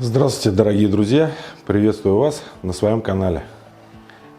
Здравствуйте, дорогие друзья! Приветствую вас на своем канале.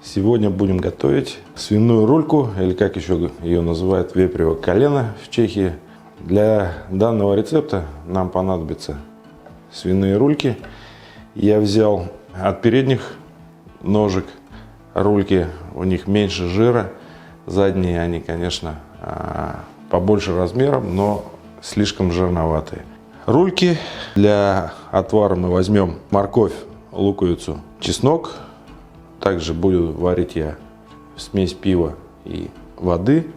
Сегодня будем готовить свиную рульку, или как еще ее называют, вепрево колено в Чехии. Для данного рецепта нам понадобятся свиные рульки. Я взял от передних ножек рульки, у них меньше жира. Задние они, конечно, побольше размером, но слишком жирноватые. Рульки для отвара мы возьмем морковь, луковицу, чеснок. Также буду варить я смесь пива и воды.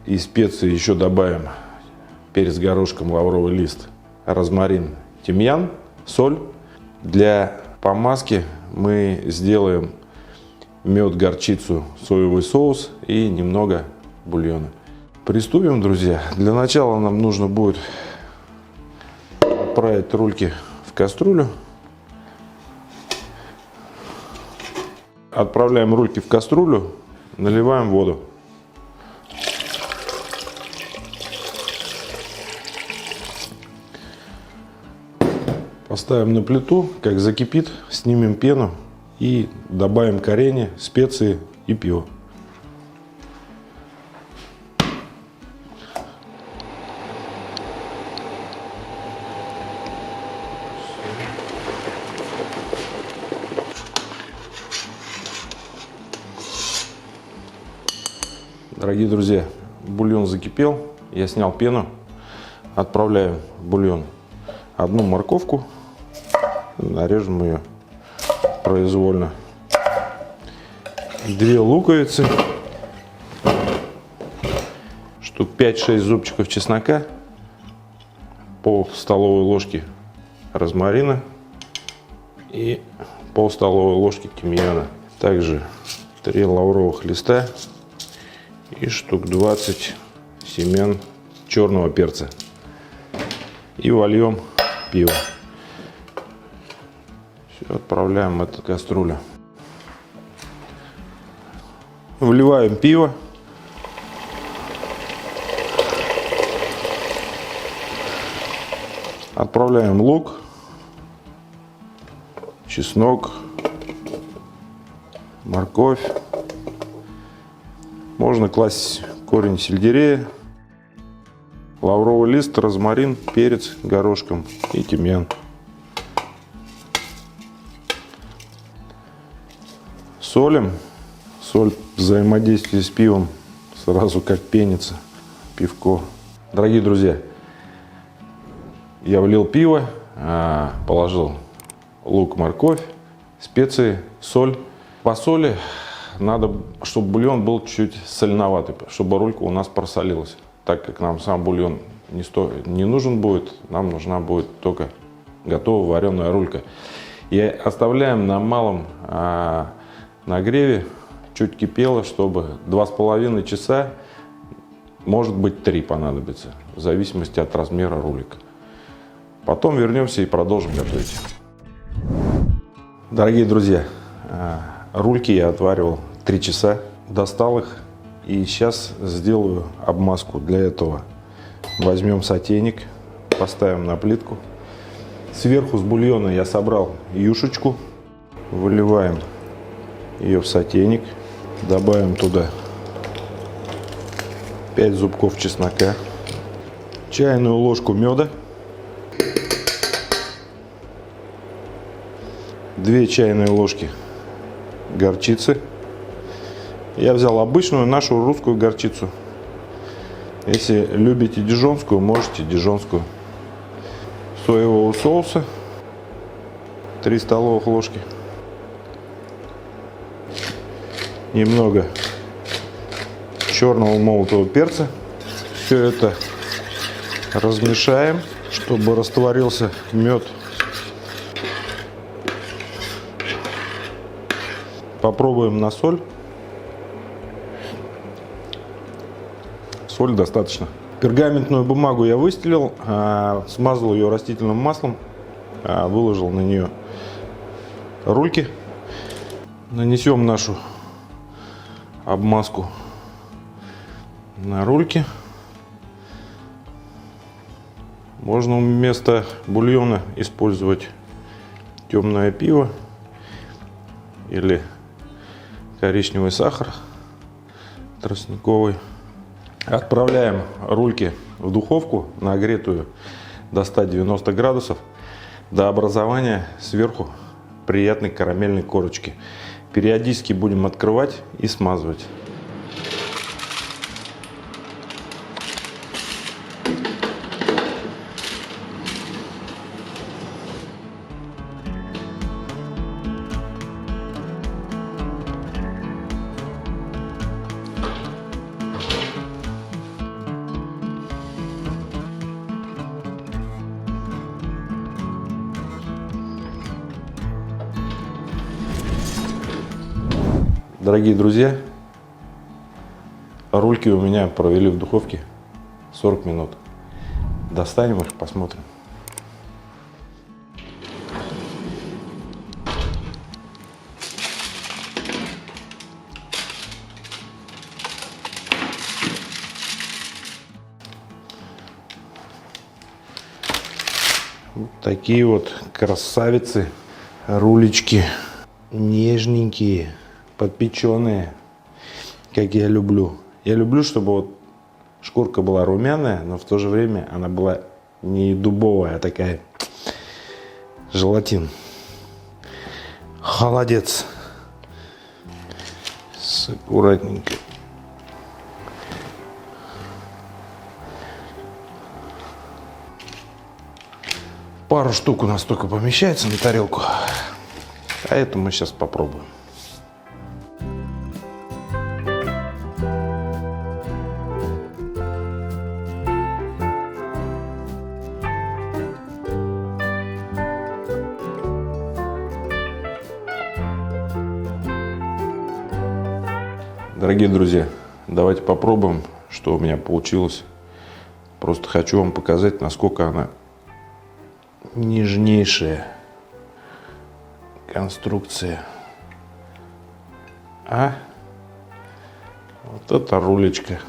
И специи еще добавим перец горошком, лавровый лист, розмарин, тимьян, соль. Для помазки мы сделаем мед, горчицу, соевый соус и немного бульона. Приступим, друзья. Для начала нам нужно будет отправить рульки в кастрюлю. Отправляем рульки в кастрюлю, наливаем воду. Поставим на плиту, как закипит, снимем пену и добавим коренья, специи и пиво. Дорогие друзья, бульон закипел, я снял пену, отправляю в бульон одну морковку, нарежем ее произвольно, 2 луковицы, штук 5-6 зубчиков чеснока, пол столовой ложки розмарина и пол столовой ложки тимьяна, также 3 лавровых листа и штук 20 семян черного перца. И вольем пиво. Все, отправляем в эту кастрюлю. Вливаем пиво. Отправляем лук, чеснок, морковь. Можно класть корень сельдерея, лавровый лист, розмарин, перец горошком и тимьян. Солим. Соль взаимодействует с пивом сразу как пенится пивко. Дорогие друзья, я влил пиво, положил лук, морковь, специи, соль. По соли надо, чтобы бульон был чуть соленоватый, чтобы рулька у нас просолилась. Так как нам сам бульон не нужен будет, нам нужна будет только готовая вареная рулька. И оставляем на малом нагреве, чуть кипело, чтобы 2,5 часа, может быть 3 понадобится, в зависимости от размера рулика. Потом вернемся и продолжим готовить. Дорогие друзья, рульки я отваривал 3 часа, достал их и сейчас сделаю обмазку. Для этого возьмем сотейник, поставим на плитку. Сверху с бульона я собрал юшечку, выливаем ее в сотейник, добавим туда 5 зубков чеснока, чайную ложку меда, 2 чайные ложки горчицы. Я взял обычную нашу русскую горчицу. Если любите дижонскую, можете дижонскую. Соевого соуса 3 столовых ложки. Немного черного молотого перца. Все это размешаем, чтобы растворился мед. Попробуем на соль. Соль достаточно. Пергаментную бумагу я выстелил, смазал ее растительным маслом, выложил на нее рульки. Нанесем нашу обмазку на рульки. Можно вместо бульона использовать темное пиво или коричневый сахар тростниковый. Отправляем рульки в духовку, нагретую до 190 градусов, до образования сверху приятной карамельной корочки. Периодически будем открывать и смазывать. Дорогие друзья, рульки у меня провели в духовке 40 минут. Достанем их, посмотрим. Вот такие вот красавицы, рулечки, нежненькие, подпеченные, как я люблю. Я люблю, чтобы вот шкурка была румяная, но в то же время она была не дубовая, а такая желатин. Холодец. Аккуратненько. Пару штук у нас только помещается на тарелку, а это мы сейчас попробуем. Дорогие друзья, давайте попробуем, что у меня получилось. Просто хочу вам показать, насколько она нежнейшая конструкция. А вот это рулечка.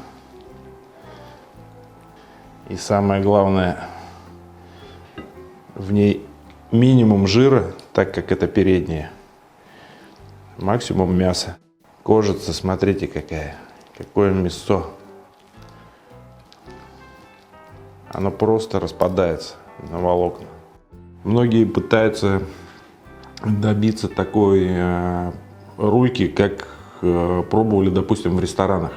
И самое главное, в ней минимум жира, так как это передняя. Максимум мяса. Кожица, смотрите какая. Какое мясо. Оно просто распадается на волокна. Многие пытаются добиться такой рульки, как пробовали, допустим, в ресторанах.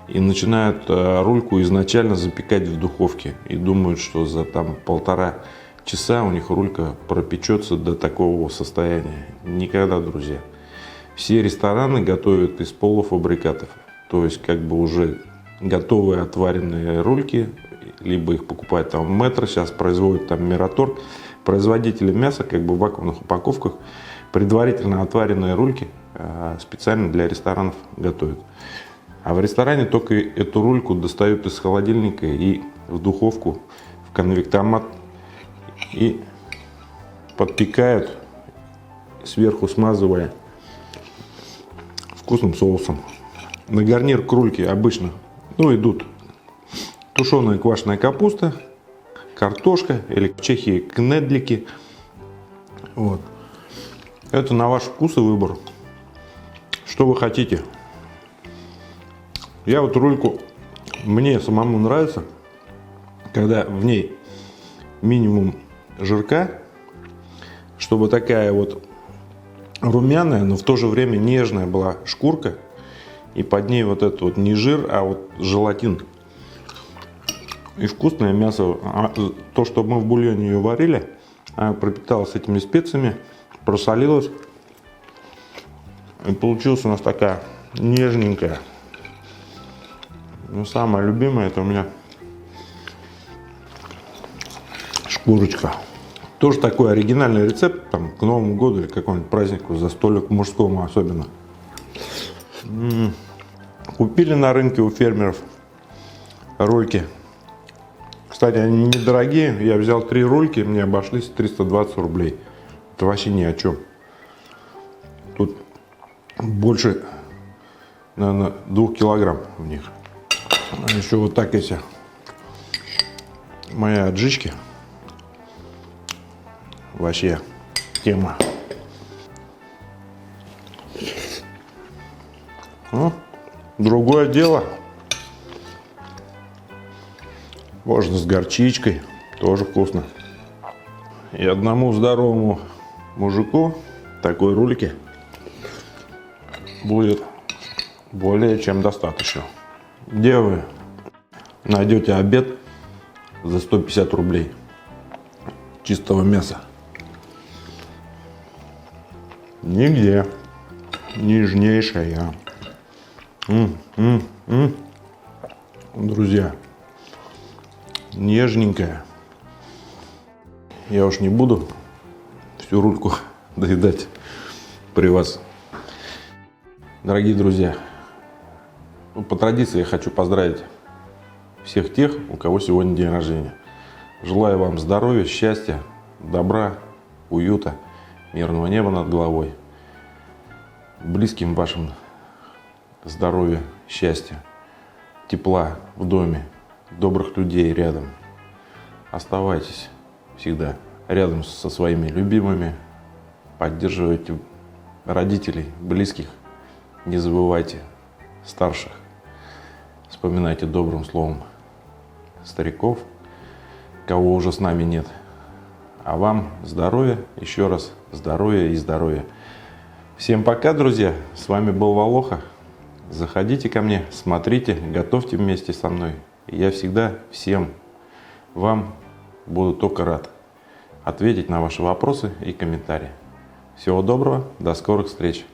И начинают рульку изначально запекать в духовке. И думают, что за там 1,5 часа у них рулька пропечется до такого состояния. Никогда, друзья. Все рестораны готовят из полуфабрикатов. То есть как бы уже готовые отваренные рульки. Либо их покупают там в Метро, сейчас производят там Мираторг. Производители мяса как бы в вакуумных упаковках предварительно отваренные рульки специально для ресторанов готовят. А в ресторане только эту рульку достают из холодильника и в духовку, в конвектомат и подпекают, сверху смазывая вкусным соусом. На гарнир к рульке обычно идут тушеная квашеная капуста, картошка или в Чехии кнедлики. Вот. Это на ваш вкус и выбор. Что вы хотите. Я вот рульку, мне самому нравится, когда в ней минимум жирка, чтобы такая вот румяная, но в то же время нежная была шкурка. И под ней вот это вот не жир, а вот желатин. И вкусное мясо. То, что мы в бульоне ее варили, она пропиталась этими специями, просолилась. И получилась у нас такая нежненькая. Но самое любимое это у меня шкурочка. Тоже такой оригинальный рецепт, там, к Новому году или к какому-нибудь празднику, застолью к мужскому особенно. Купили на рынке у фермеров рульки. Кстати, они недорогие. Я взял 3 рульки, мне обошлись 320 рублей. Это вообще ни о чем. Тут больше, наверное, 2 килограмм в них. А еще вот так эти мои аджички. Вообще тема. Другое дело. Можно с горчичкой. Тоже вкусно. И одному здоровому мужику такой рульки будет более чем достаточно. Где вы найдете обед за 150 рублей чистого мяса? Нигде. Нежнейшая. Друзья, нежненькая. Я уж не буду всю рульку доедать при вас. Дорогие друзья, по традиции я хочу поздравить всех тех, у кого сегодня день рождения. Желаю вам здоровья, счастья, добра, уюта, мирного неба над головой. Близким вашим здоровья, счастья, тепла в доме, добрых людей рядом. Оставайтесь всегда рядом со своими любимыми, поддерживайте родителей, близких, не забывайте старших, вспоминайте добрым словом стариков, кого уже с нами нет. А вам здоровья, еще раз здоровья и здоровья. Всем пока, друзья, с вами был Волоха. Заходите ко мне, смотрите, готовьте вместе со мной. Я всегда всем вам буду только рад ответить на ваши вопросы и комментарии. Всего доброго, до скорых встреч!